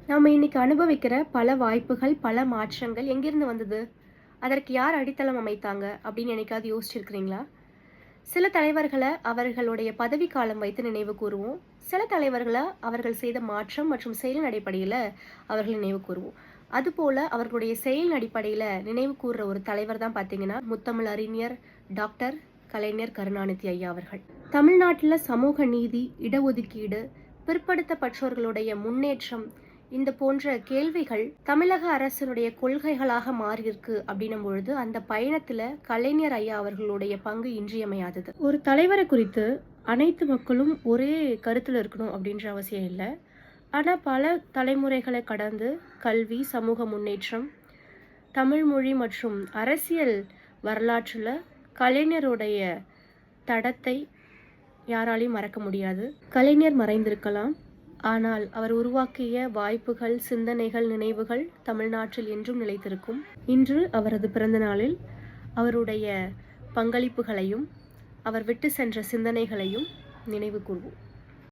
நாம் இன்னைக்கு அனுபவிக்கிற பல வாய்ப்புகள், பல மாற்றங்கள் எங்கிருந்து வந்தது? அதற்கு யார் அடித்தளம் அமைத்தாங்க? அப்படின்னு என்னைக்காவது யோசிச்சிருக்கிறீங்களா? சில தலைவர்களை அவர்களுடைய பதவி காலம் வைத்து நினைவு கூறுவோம். சில தலைவர்களை அவர்கள் செய்த மாற்றம் மற்றும் செயலின் அடிப்படையில் அவர்கள் நினைவு கூறுவோம். அதுபோல அவர்களுடைய செயலின் அடிப்படையில் நினைவு கூறுற ஒரு தலைவர் தான் பார்த்தீங்கன்னா முத்தமிழ் அறிஞர் டாக்டர் கலைஞர் கருணாநிதி ஐயா அவர்கள். தமிழ்நாட்டில் சமூக நீதி, இடஒதுக்கீடு, பிற்படுத்தப்பட்டோர்களுடைய முன்னேற்றம், இந்த போன்ற கேள்விகள் தமிழக அரசினுடைய கொள்கைகளாக மாறியிருக்கு அப்படின்னும் பொழுது அந்த பயணத்துல கலைஞர் ஐயா அவர்களுடைய பங்கு இன்றியமையாதது. ஒரு தலைவரை குறித்து அனைத்து மக்களும் ஒரே கருத்துல இருக்கணும் அப்படின்ற அவசியம் இல்லை. ஆனா பல தலைமுறைகளை கடந்து கல்வி, சமூக முன்னேற்றம், தமிழ் மொழி மற்றும் அரசியல் வரலாற்றுல கலைஞருடைய தடத்தை யாராலையும் மறக்க முடியாது. கலைஞர் மறைந்திருக்கலாம், ஆனால் அவர் உருவாக்கிய வாய்ப்புகள், சிந்தனைகள், நினைவுகள் தமிழ்நாட்டில் என்றும் நிலைத்திருக்கும். இன்று அவரது பிறந்த நாளில் அவருடைய பங்களிப்புகளையும் அவர் விட்டு சென்ற சிந்தனைகளையும் நினைவு கூர்வோம்.